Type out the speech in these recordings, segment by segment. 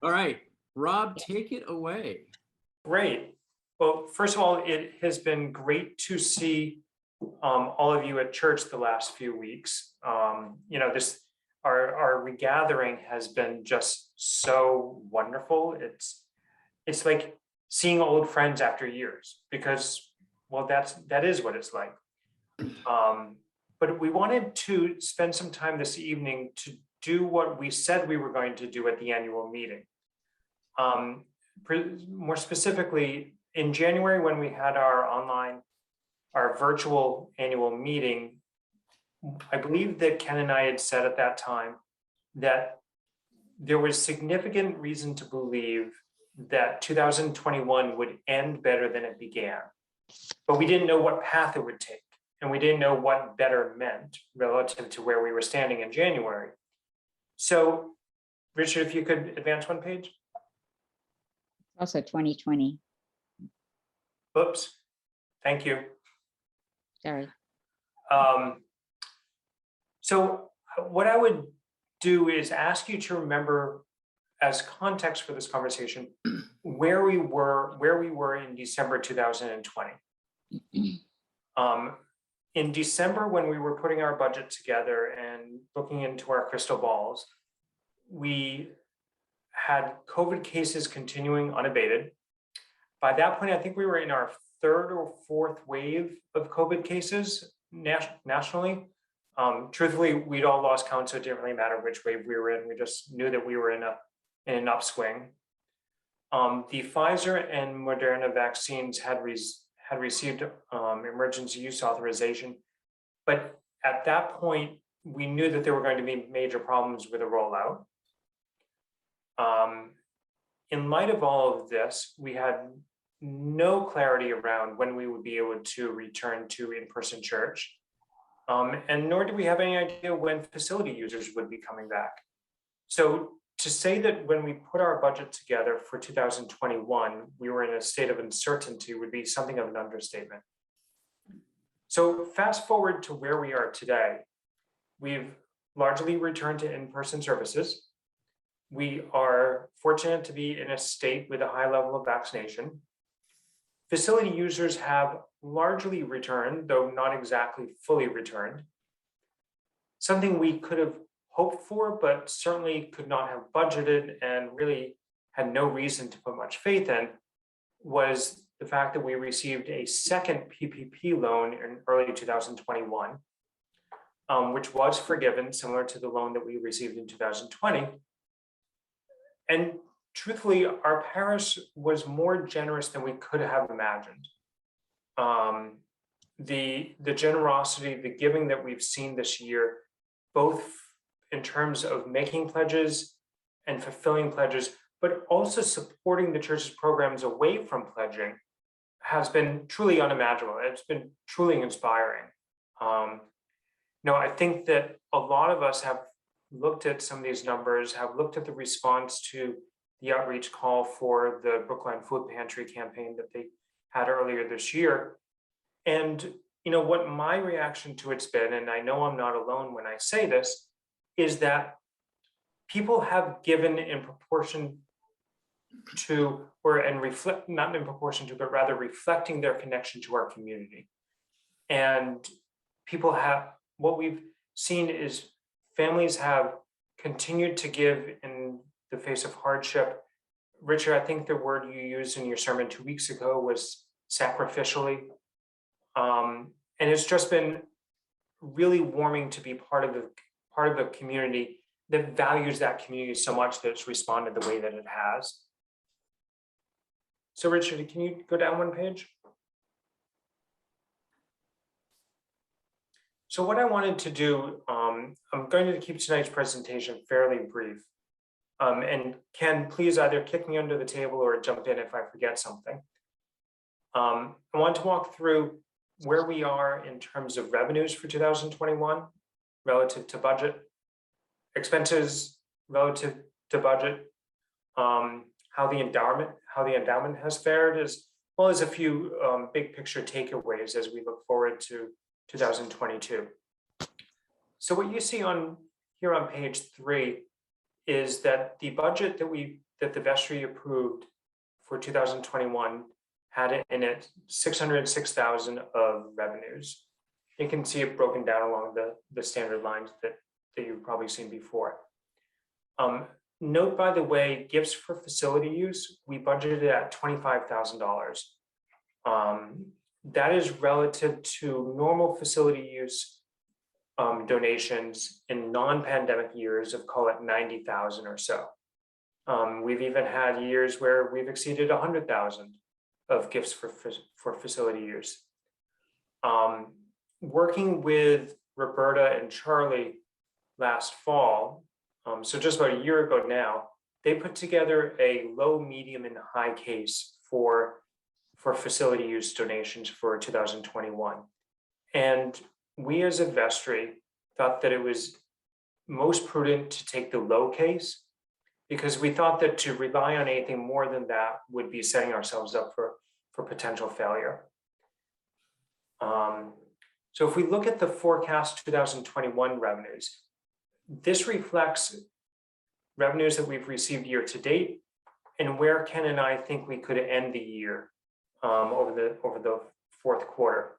All right, Rob, take it away. Great. Well, first of all, it has been great to see all of you at church the last few weeks. This our regathering has been just so wonderful. It's like seeing old friends after years because, well, that is what it's like. But we wanted to spend some time this evening to do what we said we were going to do at the annual meeting. More specifically, in January, when we had our virtual annual meeting, I believe that Ken and I had said at that time that there was significant reason to believe that 2021 would end better than it began, but we didn't know what path it would take, and we didn't know what better meant relative to where we were standing in January. So, Richard, if you could advance one page. Also 2020. Oops, thank you. Sorry. So what I would do is ask you to remember, as context for this conversation, where we were in December 2020. In December, when we were putting our budget together and looking into our crystal balls, we had COVID cases continuing unabated. By that point, I think we were in our third or fourth wave of COVID cases nationally. Truthfully, we'd all lost count, so it didn't really matter which wave we were in. We just knew that we were in an upswing. The Pfizer and Moderna vaccines had received emergency use authorization, but at that point, we knew that there were going to be major problems with the rollout. In light of all of this, we had no clarity around when we would be able to return to in-person church, and nor did we have any idea when facility users would be coming back. So to say that when we put our budget together for 2021, we were in a state of uncertainty would be something of an understatement. So fast forward to where we are today, we've largely returned to in-person services. We are fortunate to be in a state with a high level of vaccination. Facility users have largely returned, though not exactly fully returned. Something we could have hoped for, but certainly could not have budgeted and really had no reason to put much faith in, was the fact that we received a second PPP loan in early 2021, which was forgiven, similar to the loan that we received in 2020. And truthfully, our parish was more generous than we could have imagined. The generosity, the giving that we've seen this year, both in terms of making pledges and fulfilling pledges, but also supporting the church's programs away from pledging, has been truly unimaginable. It's been truly inspiring. I think that a lot of us have looked at some of these numbers, have looked at the response to the outreach call for the Brookline Food Pantry campaign that they had earlier this year. And what my reaction to it's been, and I know I'm not alone when I say this, is that people have given in proportion to, not in proportion to, but rather reflecting their connection to our community. And what we've seen is families have continued to give in the face of hardship. Richard, I think the word you used in your sermon 2 weeks ago was sacrificially. And it's just been really warming to be part of the community that values that community so much that it's responded the way that it has. So Richard, can you go down one page? So what I wanted to do, I'm going to keep tonight's presentation fairly brief. And Ken, please either kick me under the table or jump in if I forget something. I want to walk through where we are in terms of revenues for 2021 relative to budget, expenses relative to budget, how the endowment has fared, as well as a few big picture takeaways as we look forward to 2022. So what you see here on page 3 is that the budget that that the vestry approved for 2021 had in it 606,000 of revenues. You can see it broken down along the standard lines that you've probably seen before. Note, by the way, gifts for facility use, we budgeted at $25,000. That is relative to normal facility use donations in non-pandemic years of, call it, 90,000 or so. We've even had years where we've exceeded 100,000 of gifts for facility use. Working with Roberta and Charlie last fall, so just about a year ago now, they put together a low, medium, and high case for facility use donations for 2021. And we as a vestry thought that it was most prudent to take the low case, because we thought that to rely on anything more than that would be setting ourselves up for potential failure. So if we look at the forecast 2021 revenues, this reflects revenues that we've received year to date and where Ken and I think we could end the year over the fourth quarter.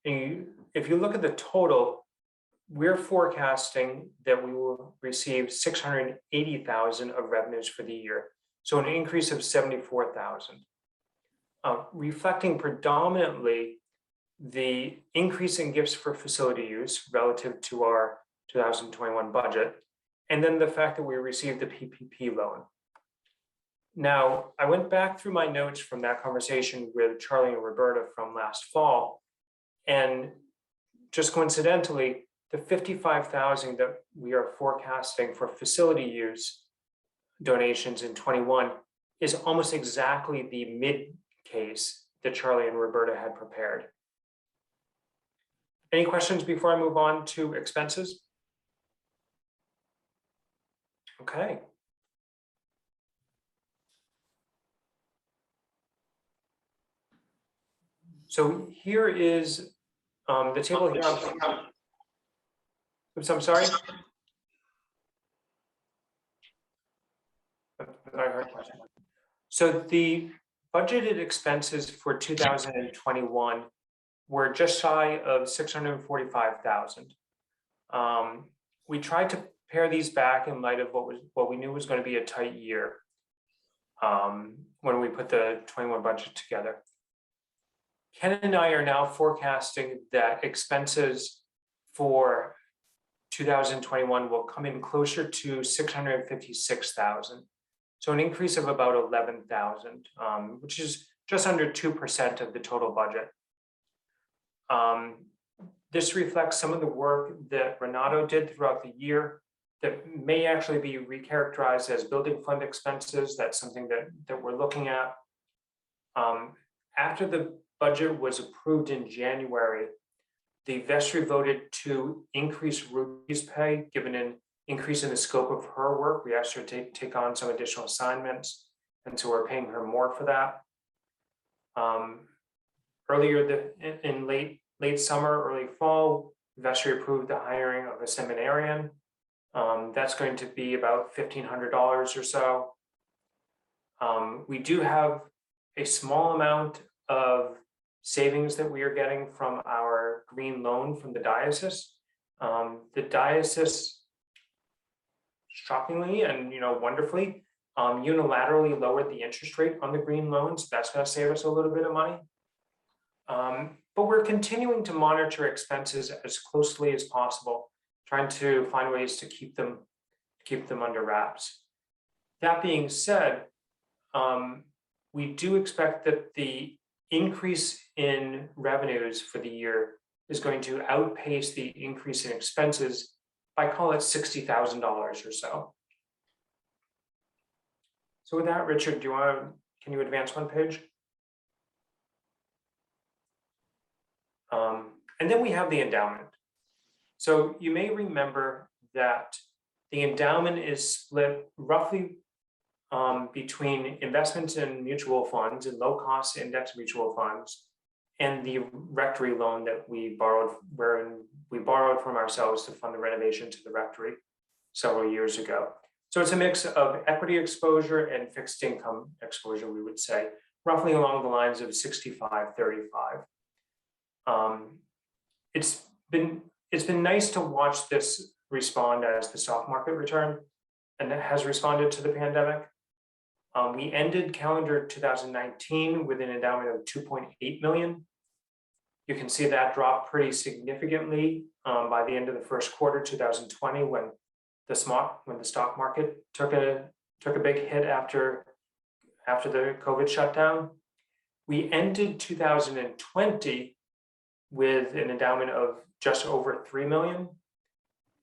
And if you look at the total, we're forecasting that we will receive 680,000 of revenues for the year, so an increase of 74,000, reflecting predominantly the increase in gifts for facility use relative to our 2021 budget, and then the fact that we received the PPP loan. Now, I went back through my notes from that conversation with Charlie and Roberta from last fall, and just coincidentally, the 55,000 that we are forecasting for facility use donations in 21 is almost exactly the mid case that Charlie and Roberta had prepared. Any questions before I move on to expenses? Okay. So here is the table here. Oops, I'm sorry. So the budgeted expenses for 2021 were just shy of 645,000. We tried to pare these back in light of what we knew was going to be a tight year when we put the 21 budget together. Ken and I are now forecasting that expenses for 2021 will come in closer to 656,000. So an increase of about 11,000, which is just under 2% of the total budget. This reflects some of the work that Renato did throughout the year that may actually be recharacterized as building fund expenses. That's something that we're looking at. After the budget was approved in January, the vestry voted to increase Ruby's pay, given an increase in the scope of her work. We asked her to take on some additional assignments, and so we're paying her more for that. Earlier in late summer, early fall, vestry approved the hiring of a seminarian. That's going to be about $1,500 or so. We do have a small amount of savings that we are getting from our green loan from the diocese. The diocese, shockingly and wonderfully, unilaterally lowered the interest rate on the green loans. That's going to save us a little bit of money. But we're continuing to monitor expenses as closely as possible, trying to find ways to keep them under wraps. That being said, we do expect that the increase in revenues for the year is going to outpace the increase in expenses by, call it, $60,000 or so. So with that, Richard, can you advance one page? And then we have the endowment. So you may remember that the endowment is split roughly between investments in mutual funds and low-cost index mutual funds, and the rectory loan that we borrowed, wherein we borrowed from ourselves to fund the renovation to the rectory several years ago. So it's a mix of equity exposure and fixed income exposure, we would say, roughly along the lines of 65-35. It's been nice to watch this respond as the stock market returned, and it has responded to the pandemic. We ended calendar 2019 with an endowment of 2.8 million. You can see that dropped pretty significantly by the end of the first quarter 2020 when the stock market took a big hit after the COVID shutdown. We ended 2020 with an endowment of just over 3 million.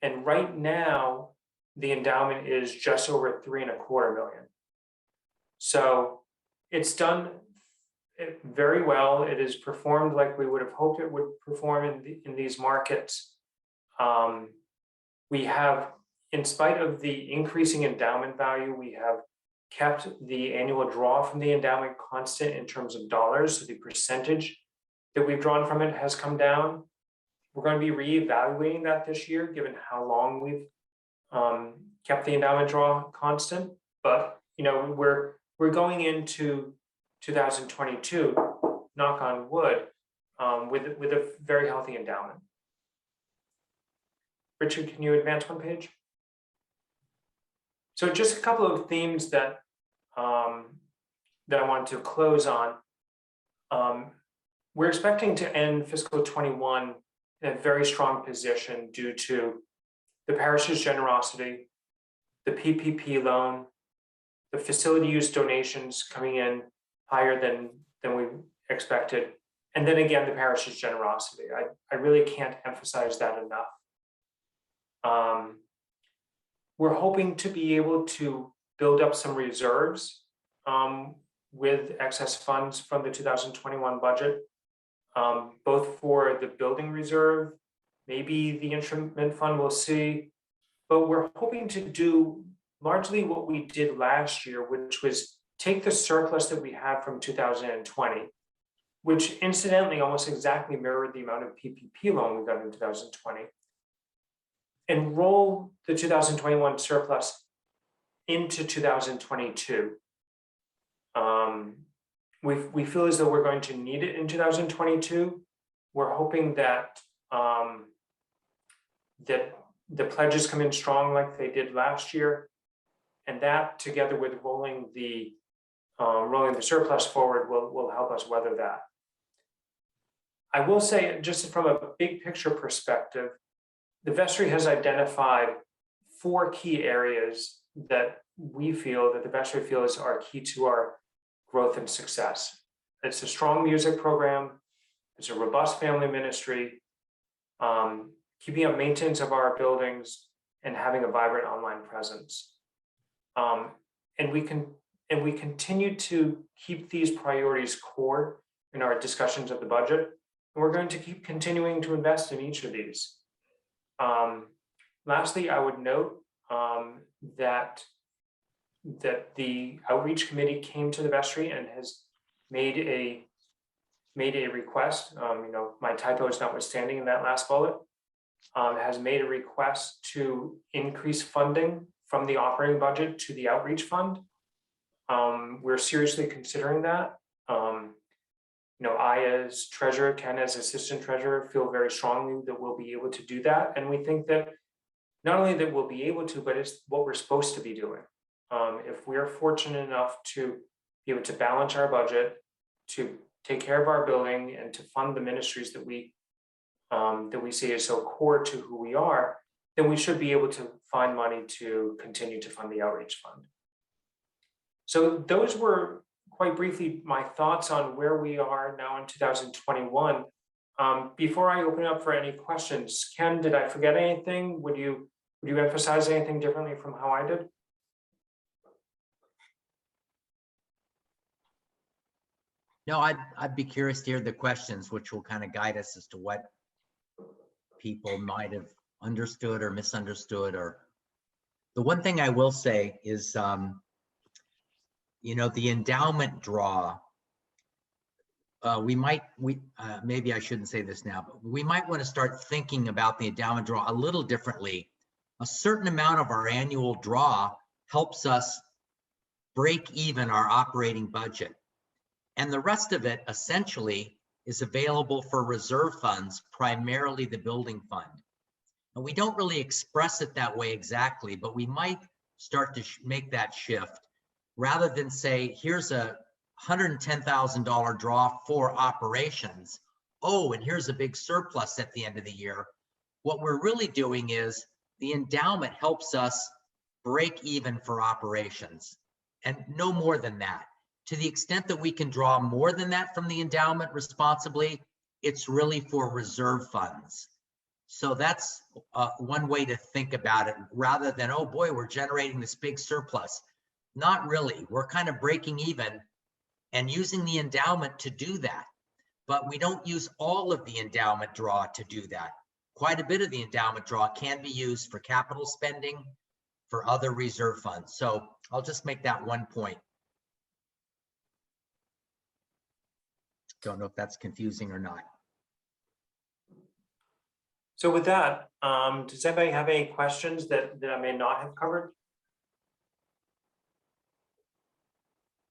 And right now, the endowment is just over 3.25 million. So it's done very well. It has performed like we would have hoped it would perform in these markets. We have, in spite of the increasing endowment value, we have kept the annual draw from the endowment constant in terms of dollars. So the percentage that we've drawn from it has come down. We're going to be reevaluating that this year, given how long we've kept the endowment draw constant. But we're going into 2022, knock on wood, with a very healthy endowment. Richard, can you advance one page? So just a couple of themes that I want to close on. We're expecting to end fiscal 21 in a very strong position due to the parish's generosity, the PPP loan, the facility use donations coming in higher than we expected, and then again the parish's generosity. I really can't emphasize that enough. We're hoping to be able to build up some reserves with excess funds from the 2021 budget, both for the building reserve, maybe the instrument fund, we'll see. But we're hoping to do largely what we did last year, which was take the surplus that we had from 2020, which incidentally almost exactly mirrored the amount of PPP loan we got in 2020, and roll the 2021 surplus into 2022. We feel as though we're going to need it in 2022. We're hoping that that the pledges come in strong like they did last year, and that together with rolling the surplus forward will help us weather that. I will say, just from a big picture perspective, the Vestry has identified 4 key areas that we feel that the Vestry feels are key to our growth and success. It's a strong music program, it's a robust family ministry, keeping up maintenance of our buildings, and having a vibrant online presence. And we continue to keep these priorities core in our discussions of the budget, and we're going to keep continuing to invest in each of these. Lastly, I would note that the outreach committee came to the Vestry and has made a request. My typo is notwithstanding in that last bullet. Has made a request to increase funding from the operating budget to the outreach fund. We're seriously considering that. I, as treasurer, Ken, as assistant treasurer, feel very strongly that we'll be able to do that. And we think that not only that we'll be able to, but it's what we're supposed to be doing. If we're fortunate enough to be able to balance our budget, to take care of our building, and to fund the ministries that we see as so core to who we are, then we should be able to find money to continue to fund the outreach fund. So those were quite briefly my thoughts on where we are now in 2021. Before I open up for any questions, Ken, did I forget anything? Would you emphasize anything differently from how I did? No, I'd be curious to hear the questions, which will kind of guide us as to what people might have understood or misunderstood. Or the one thing I will say is, the endowment draw. Maybe I shouldn't say this now, but we might want to start thinking about the endowment draw a little differently. A certain amount of our annual draw helps us break even our operating budget. And the rest of it essentially is available for reserve funds, primarily the building fund. And we don't really express it that way exactly, but we might start to make that shift rather than say, here's a $110,000 draw for operations. Oh, and here's a big surplus at the end of the year. What we're really doing is the endowment helps us break even for operations and no more than that. To the extent that we can draw more than that from the endowment responsibly, it's really for reserve funds. So that's one way to think about it, rather than, oh boy, we're generating this big surplus. Not really. We're kind of breaking even and using the endowment to do that. But we don't use all of the endowment draw to do that. Quite a bit of the endowment draw can be used for capital spending, for other reserve funds. So I'll just make that one point. Don't know if that's confusing or not. So with that, does anybody have any questions that I may not have covered?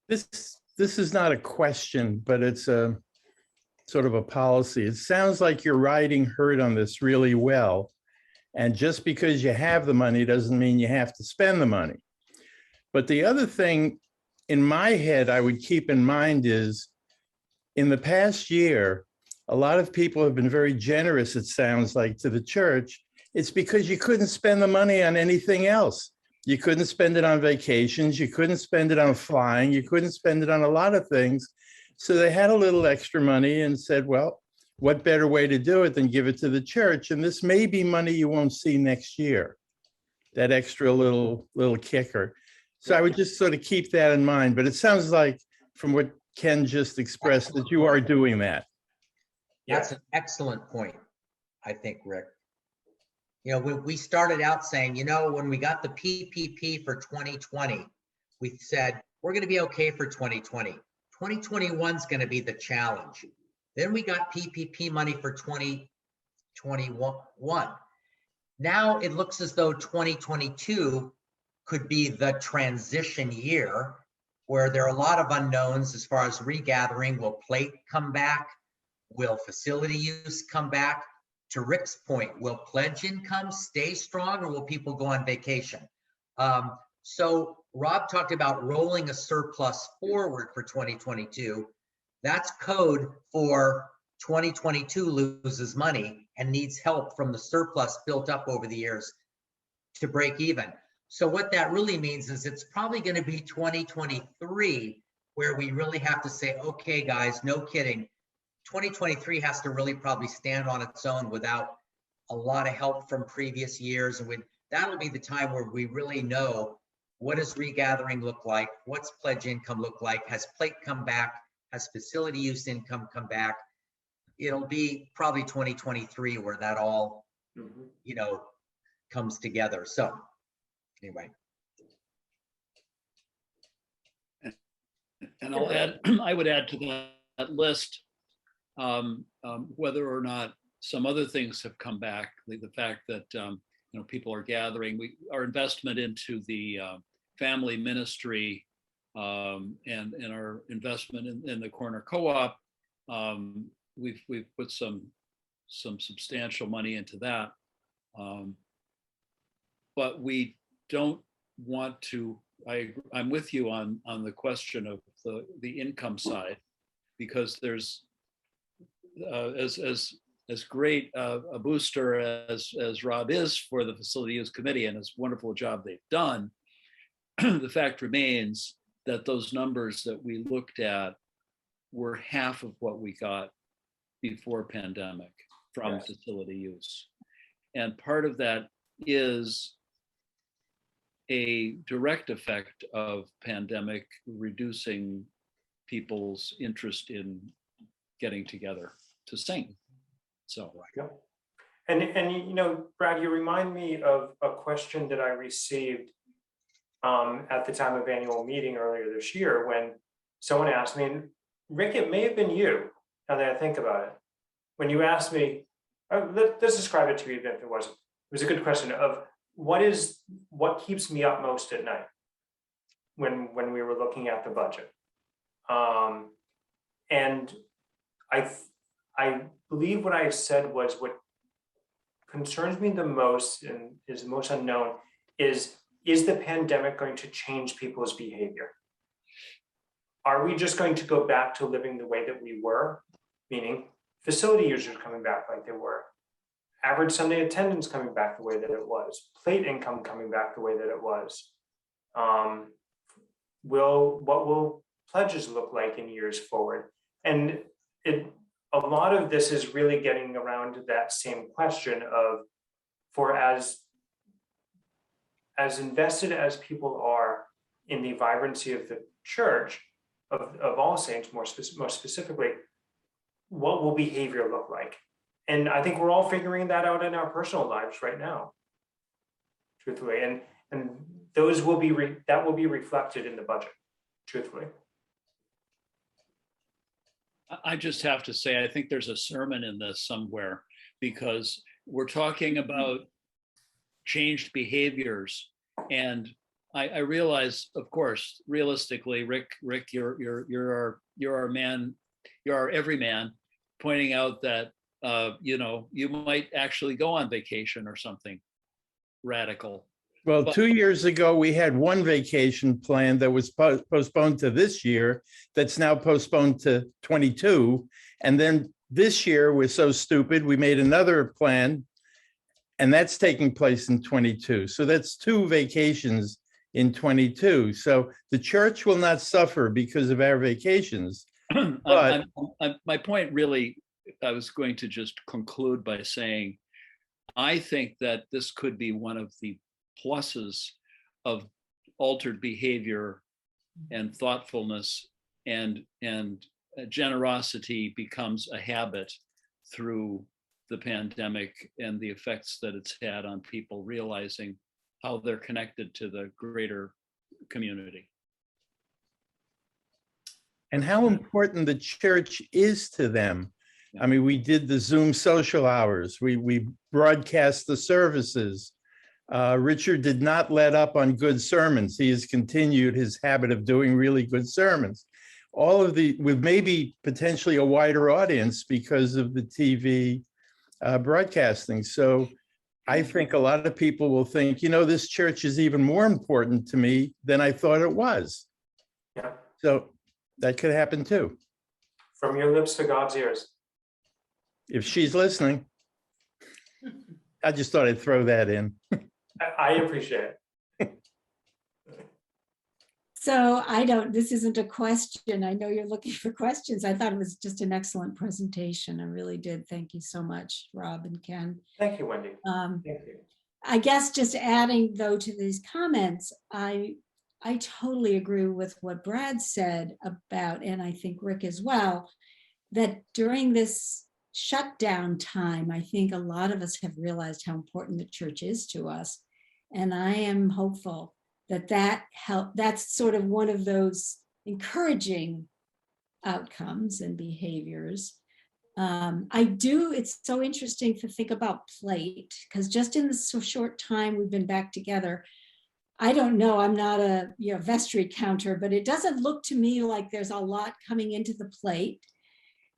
This is not a question, but it's a sort of a policy. It sounds like you're riding herd on this really well. And just because you have the money doesn't mean you have to spend the money. But the other thing in my head I would keep in mind is, in the past year, a lot of people have been very generous, it sounds like, to the church. It's because you couldn't spend the money on anything else. You couldn't spend it on vacations. You couldn't spend it on flying. You couldn't spend it on a lot of things. So they had a little extra money and said, well, what better way to do it than give it to the church? And this may be money you won't see next year, that extra little kicker. So I would just sort of keep that in mind. But it sounds like, from what Ken just expressed, that you are doing that. That's an excellent point, I think, Rick. You know, we started out saying, you know, when we got the PPP for 2020, we said, we're going to be okay for 2020. 2021 is going to be the challenge. Then we got PPP money for 2021. Now it looks as though 2022 could be the transition year, where there are a lot of unknowns as far as regathering. Will plate come back? Will facility use come back? To Rick's point, will pledge income stay strong, or will people go on vacation? So Rob talked about rolling a surplus forward for 2022. That's code for 2022 loses money and needs help from the surplus built up over the years to break even. So what that really means is it's probably going to be 2023 where we really have to say, okay, guys, no kidding. 2023 has to really probably stand on its own without a lot of help from previous years. And that'll be the time where we really know, what does regathering look like? What's pledge income look like? Has plate come back? Has facility use income come back? It'll be probably 2023 where that all, you know, comes together. So anyway. And I'll add, I would add to that list, whether or not some other things have come back, the fact that you know, people are gathering. Our investment into the family ministry and our investment in the corner co-op, we've put some substantial money into that, but we don't want to. I'm with you on the question of the income side, because there's as great a booster as Rob is for the Facility Use Committee and as wonderful a job they've done, the fact remains that those numbers that we looked at were half of what we got before pandemic from Yes. facility use. And part of that is a direct effect of pandemic reducing people's interest in getting together to sing. So, and you know, Brad, you remind me of a question that I received at the time of annual meeting earlier this year, when someone asked me, and Rick, it may have been you, now that I think about it, when you asked me, let's describe it to you if it wasn't. It was a good question of what keeps me up most at night. when we were looking at the budget. And I believe what I said was what concerns me the most and is the most unknown is the pandemic going to change people's behavior? Are we just going to go back to living the way that we were, meaning facility users coming back like they were, average Sunday attendance coming back the way that it was, plate income coming back the way that it was? What will pledges look like in years forward? And a lot of this is really getting around to that same question of, for as invested as people are in the vibrancy of the church, of All Saints most specifically, what will behavior look like? And I think we're all figuring that out in our personal lives right now, truthfully. And those will be that will be reflected in the budget, truthfully. I just have to say, I think there's a sermon in this somewhere, because we're talking about changed behaviors. And I realize, of course, realistically, Rick, you're our man, you're our everyman, pointing out that you might actually go on vacation or something radical. Well, 2 years ago, we had one vacation plan that was postponed to this year, that's now postponed to 22. And then this year, we're so stupid, we made another plan, and that's taking place in 22. So that's 2 vacations in 22. So the church will not suffer because of our vacations. But my point really, I was going to just conclude by saying, I think that this could be one of the pluses of altered behavior and thoughtfulness, and generosity becomes a habit through the pandemic and the effects that it's had on people realizing how they're connected to the greater community. and how important the church is to them. I mean, we did the Zoom social hours. We broadcast the services. Richard did not let up on good sermons. He has continued his habit of doing really good sermons. All of with maybe potentially a wider audience because of the TV broadcasting. So I think a lot of people will think, this church is even more important to me than I thought it was. Yeah. So that could happen too. From your lips to God's ears. If she's listening. I just thought I'd throw that in. I appreciate it. So this isn't a question. I know you're looking for questions. I thought it was just an excellent presentation. I really did. Thank you so much, Rob and Ken. Thank you, Wendy. Thank you. I guess just adding though to these comments, I totally agree with what Brad said about, and I think Rick as well, that during this shutdown time, I think a lot of us have realized how important the church is to us. And I am hopeful that that's sort of one of those encouraging outcomes and behaviors. It's so interesting to think about plate, because just in the short time we've been back together, I don't know, I'm not a vestry counter, but it doesn't look to me like there's a lot coming into the plate.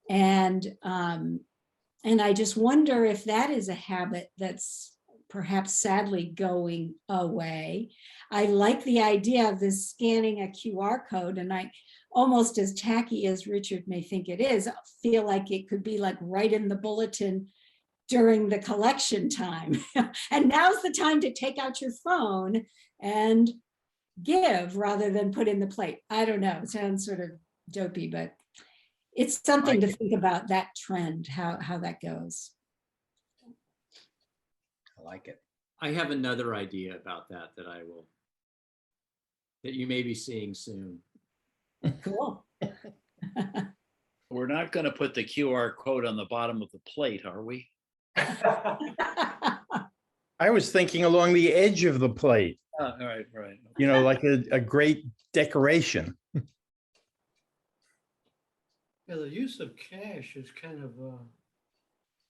And I just wonder if that is a habit that's perhaps sadly going away. I like the idea of this scanning a QR code, and I, almost as tacky as Richard may think it is, feel like it could be like right in the bulletin during the collection time. And now's the time to take out your phone and give rather than put in the plate. I don't know, it sounds sort of dopey, but it's something to think about, that trend, how that goes. I like it. I have another idea about that that you may be seeing soon. Cool. We're not going to put the QR code on the bottom of the plate, are we? I was thinking along the edge of the plate, All right. like a great decoration. Yeah, the use of cash is kind of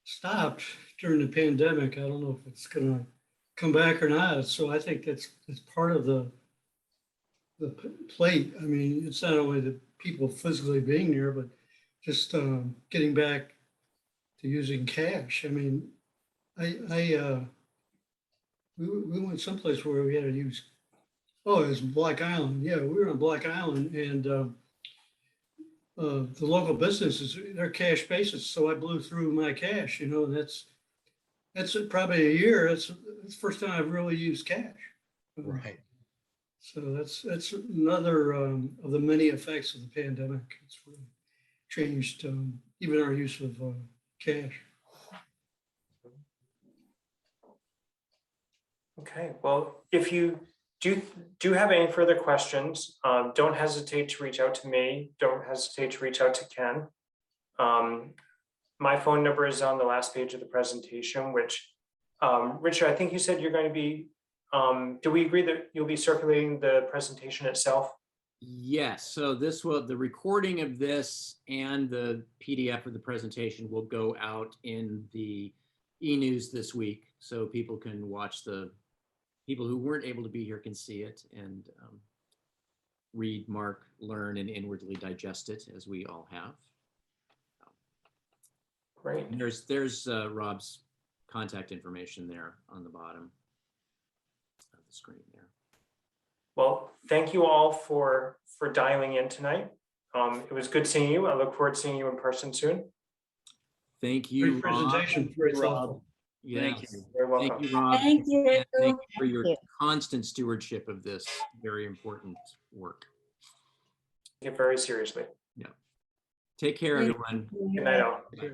stopped during the pandemic. I don't know if it's going to come back or not. So I think it's part of the plate. I mean, it's not only the people physically being there, but just getting back to using cash. I mean, we went someplace where we had to use, oh, it was Black Island. Yeah, we were on Black Island, and the local businesses, they're cash basis. So I blew through my cash, you know, and that's probably a year. It's the first time I've really used cash. Right. So that's another of the many effects of the pandemic. It's really changed even our use of cash. Okay, well, if you do have any further questions, don't hesitate to reach out to me. Don't hesitate to reach out to Ken. My phone number is on the last page of the presentation, which, Richard, I think you said you're going to be, do we agree that you'll be circulating the presentation itself? Yes, so the recording of this and the PDF of the presentation will go out in the e-news this week. So people can watch, people who weren't able to be here can see it and read, mark, learn, and inwardly digest it, as we all have. Great. And there's Rob's contact information there on the bottom of the screen there. Well, thank you all for dialing in tonight. It was good seeing you. I look forward to seeing you in person soon. Thank you, Great presentation. Rob. Very Rob. thoughtful. Yes. Thank you. Very welcome. Thank you, Rob. Thank you. And thank you for your you. constant stewardship of this very important work. Take it very seriously. Take care, Thank everyone. Good night, all. Okay.